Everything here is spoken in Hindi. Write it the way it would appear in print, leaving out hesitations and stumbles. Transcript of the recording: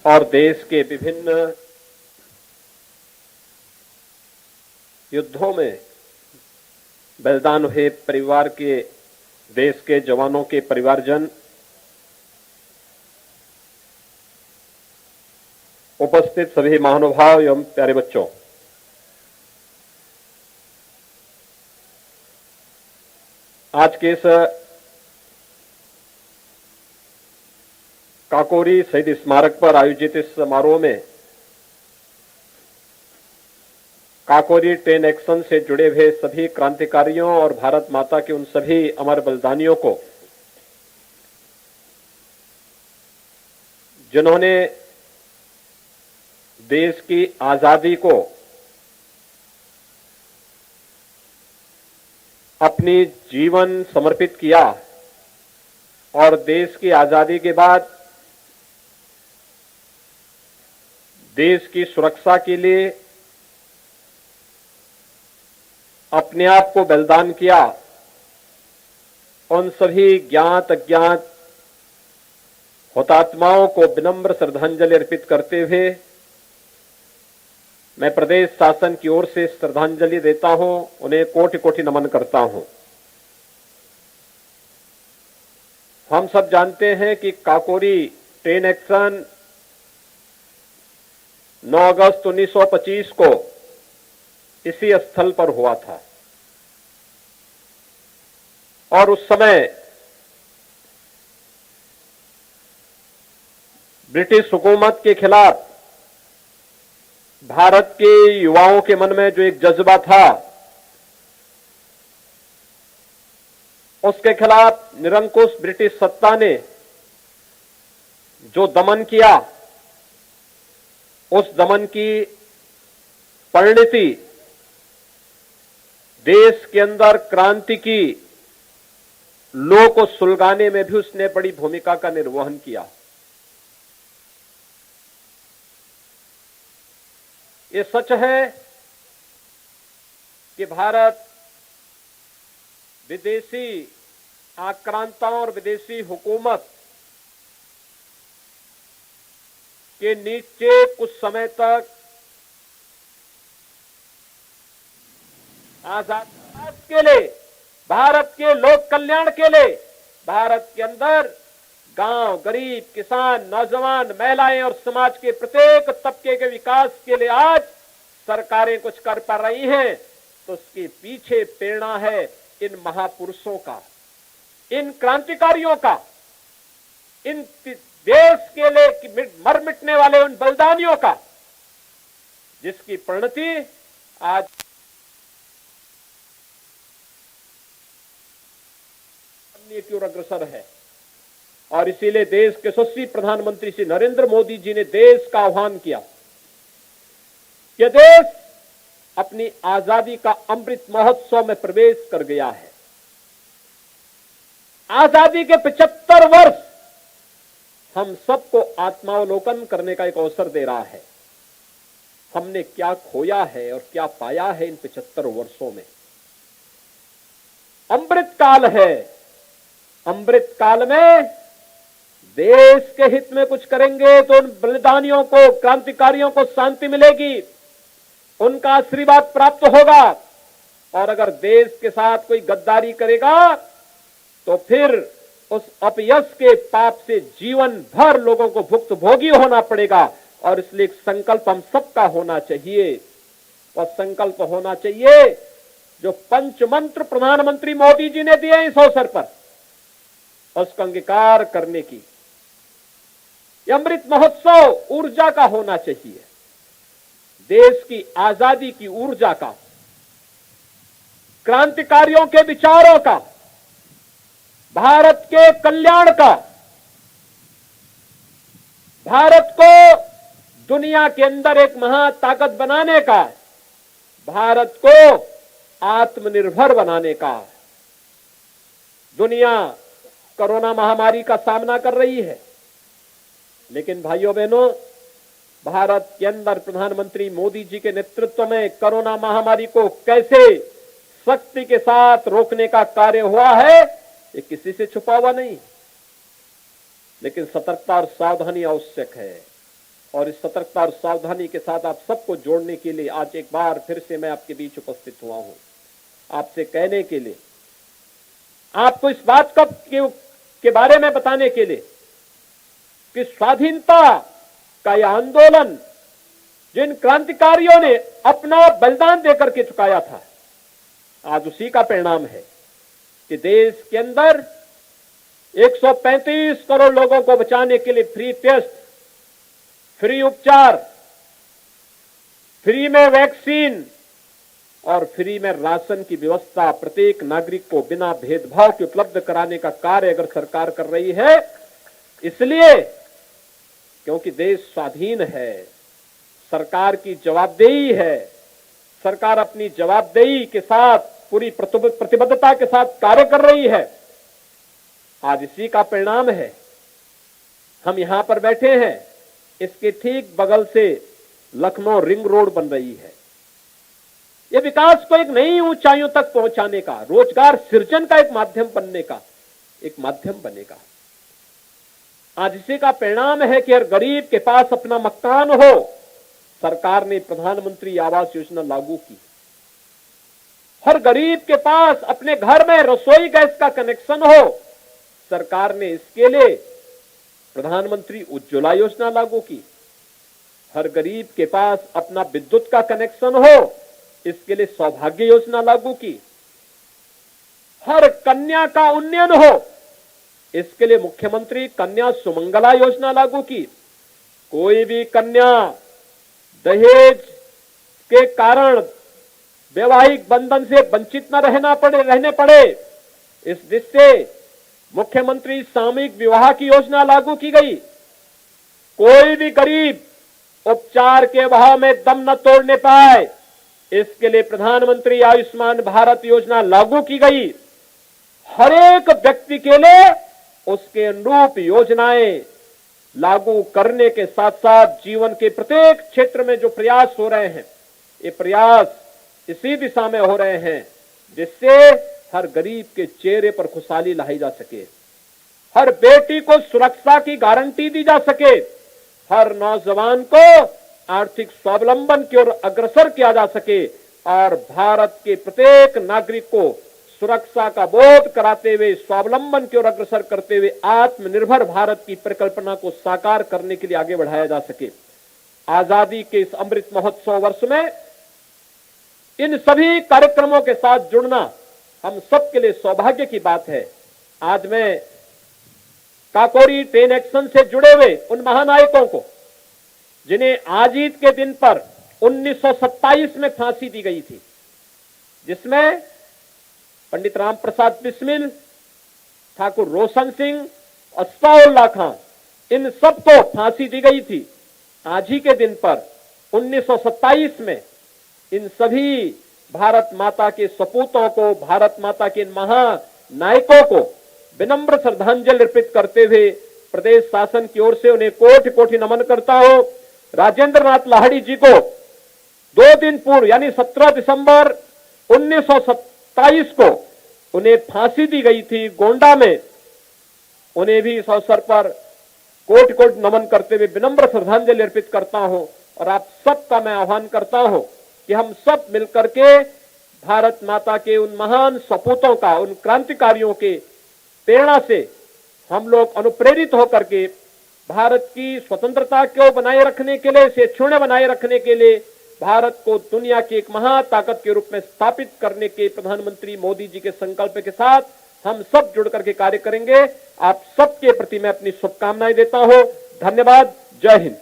और देश के विभिन्न युद्धों में बलिदान हुए परिवार के, देश के जवानों के परिवारजन, उपस्थित सभी महानुभाव एवं प्यारे बच्चों, आज के इस काकोरी शहीद स्मारक पर आयोजित इस समारोह में काकोरी 10 एक्शन से जुड़े हुए सभी क्रांतिकारियों और भारत माता के उन सभी अमर बलिदानियों को, जिन्होंने देश की आजादी को अपनी जीवन समर्पित किया और देश की आजादी के बाद देश की सुरक्षा के लिए अपने आप को बलिदान किया, उन सभी ज्ञात अज्ञात हुतात्माओं को विनम्र श्रद्धांजलि अर्पित करते हुए मैं प्रदेश शासन की ओर से श्रद्धांजलि देता हूं, उन्हें कोटि कोटि नमन करता हूं। हम सब जानते हैं कि काकोरी 10 एक्शन 9 अगस्त 1925 को इसी स्थल पर हुआ था और उस समय ब्रिटिश हुकूमत के खिलाफ भारत के युवाओं के मन में जो एक जज्बा था, उसके खिलाफ निरंकुश ब्रिटिश सत्ता ने जो दमन किया, उस दमन की परिणति देश के अंदर क्रांति की लौ को सुलगाने में भी उसने बड़ी भूमिका का निर्वहन किया। ये सच है कि भारत विदेशी आक्रांताओं और विदेशी हुकूमत के नीचे कुछ समय तक आजाद के लिए, भारत के लोक कल्याण के लिए, भारत के अंदर गांव, गरीब, किसान, नौजवान, महिलाएं और समाज के प्रत्येक तबके के विकास के लिए आज सरकारें कुछ कर पा रही हैं, तो उसके पीछे प्रेरणा है इन महापुरुषों का, इन क्रांतिकारियों का, इन देश के लिए मर मिटने वाले उन बलिदानियों का, जिसकी परिणति आज की ओर अग्रसर है। और इसीलिए देश के यशस्वी प्रधानमंत्री श्री नरेंद्र मोदी जी ने देश का आह्वान किया कि देश अपनी आजादी का अमृत महोत्सव में प्रवेश कर गया है। आजादी के 75 वर्ष हम सबको आत्मावलोकन करने का एक अवसर दे रहा है। हमने क्या खोया है और क्या पाया है इन 75 वर्षों में। अमृत काल है, अमृत काल में देश के हित में कुछ करेंगे तो उन बलिदानियों को, क्रांतिकारियों को शांति मिलेगी, उनका आशीर्वाद प्राप्त होगा। और अगर देश के साथ कोई गद्दारी करेगा तो फिर उस अपयश के पाप से जीवन भर लोगों को भुक्तभोगी होना पड़ेगा। और इसलिए एक संकल्प हम सबका होना चाहिए, और संकल्प होना चाहिए जो पंचमंत्र प्रधानमंत्री मोदी जी ने दिए इस अवसर पर, उसका अंगीकार करने की। यह अमृत महोत्सव ऊर्जा का होना चाहिए, देश की आजादी की ऊर्जा का, क्रांतिकारियों के विचारों का, भारत के कल्याण का, भारत को दुनिया के अंदर एक महाताकत बनाने का, भारत को आत्मनिर्भर बनाने का। दुनिया कोरोना महामारी का सामना कर रही है, लेकिन भाइयों बहनों, भारत के अंदर प्रधानमंत्री मोदी जी के नेतृत्व में कोरोना महामारी को कैसे शक्ति के साथ रोकने का कार्य हुआ है, ये किसी से छुपा हुआ नहीं। लेकिन सतर्कता और सावधानी आवश्यक है। और इस सतर्कता और सावधानी के साथ आप सबको जोड़ने के लिए आज एक बार फिर से मैं आपके बीच उपस्थित हुआ हूं, आपसे कहने के लिए, आपको इस बात के बारे में बताने के लिए कि स्वाधीनता का यह आंदोलन जिन क्रांतिकारियों ने अपना बलिदान देकर के चुकाया था, आज उसी का परिणाम है कि देश के अंदर 135 करोड़ लोगों को बचाने के लिए फ्री टेस्ट, फ्री उपचार, फ्री में वैक्सीन और फ्री में राशन की व्यवस्था प्रत्येक नागरिक को बिना भेदभाव के उपलब्ध कराने का कार्य अगर सरकार कर रही है, इसलिए क्योंकि देश स्वाधीन है, सरकार की जवाबदेही है, सरकार अपनी जवाबदेही के साथ पूरी प्रतिबद्धता के साथ कार्य कर रही है। आज इसी का परिणाम है हम यहां पर बैठे हैं, इसके ठीक बगल से लखनऊ रिंग रोड बन रही है। यह विकास को एक नई ऊंचाइयों तक पहुंचाने का, रोजगार सृजन का एक माध्यम बनने का एक माध्यम बनेगा। आज इसी का परिणाम है कि हर गरीब के पास अपना मकान हो। सरकार ने प्रधानमंत्री आवास योजना लागू की, हर गरीब के पास अपने घर में रसोई गैस का कनेक्शन हो। सरकार ने इसके लिए प्रधानमंत्री उज्ज्वला योजना लागू की, हर गरीब के पास अपना विद्युत का कनेक्शन हो, इसके लिए सौभाग्य योजना लागू की, हर कन्या का उन्नयन हो, इसके लिए मुख्यमंत्री कन्या सुमंगला योजना लागू की। कोई भी कन्या दहेज के कारण वैवाहिक बंधन से वंचित न रहने पड़े, इस दृष्टि से मुख्यमंत्री सामूहिक विवाह की योजना लागू की गई। कोई भी गरीब उपचार के अभाव में दम न तोड़ने पाए, इसके लिए प्रधानमंत्री आयुष्मान भारत योजना लागू की गई। हर एक व्यक्ति के लिए उसके अनुरूप योजनाएं लागू करने के साथ साथ जीवन के प्रत्येक क्षेत्र में जो प्रयास हो रहे हैं, ये प्रयास इसी दिशा में हो रहे हैं जिससे हर गरीब के चेहरे पर खुशहाली लाई जा सके, हर बेटी को सुरक्षा की गारंटी दी जा सके, हर नौजवान को आर्थिक स्वावलंबन की ओर अग्रसर किया जा सके और भारत के प्रत्येक नागरिक को सुरक्षा का बोध कराते हुए, स्वावलंबन की ओर अग्रसर करते हुए आत्मनिर्भर भारत की परिकल्पना को साकार करने के लिए आगे बढ़ाया जा सके। आजादी के इस अमृत महोत्सव वर्ष में इन सभी कार्यक्रमों के साथ जुड़ना हम सबके लिए सौभाग्य की बात है। आज मैं काकोरी ट्रेन एक्शन से जुड़े हुए उन महानायकों को, जिन्हें आजीत के दिन पर 1927 में फांसी दी गई थी, जिसमें पंडित राम प्रसाद बिस्मिल, ठाकुर रोशन सिंह और सफाउल्लाह खां, इन सबको फांसी दी गई थी। आज ही के दिन पर 1927 में इन सभी भारत माता के सपूतों को, भारत माता के महानायकों को विनम्र श्रद्धांजलि अर्पित करते हुए प्रदेश शासन की ओर से उन्हें कोटि कोटि नमन करता हूं। राजेंद्र नाथ लाहिड़ी जी को 2 दिन पूर्व यानी 17 दिसंबर 1927 को उन्हें फांसी दी गई थी गोंडा में। उन्हें भी इस अवसर पर कोटि कोटि नमन करते हुए विनम्र श्रद्धांजलि अर्पित करता हूं और आप सबका मैं आह्वान करता हूं कि हम सब मिलकर के भारत माता के उन महान सपूतों का, उन क्रांतिकारियों के प्रेरणा से हम लोग अनुप्रेरित होकर के भारत की स्वतंत्रता को बनाए रखने के लिए, इसे क्षुण्ण बनाए रखने के लिए, भारत को दुनिया की एक महाताकत के रूप में स्थापित करने के प्रधानमंत्री मोदी जी के संकल्प के साथ हम सब जुड़ करके कार्य करेंगे। आप सबके प्रति मैं अपनी शुभकामनाएं देता हूं। धन्यवाद। जय हिंद।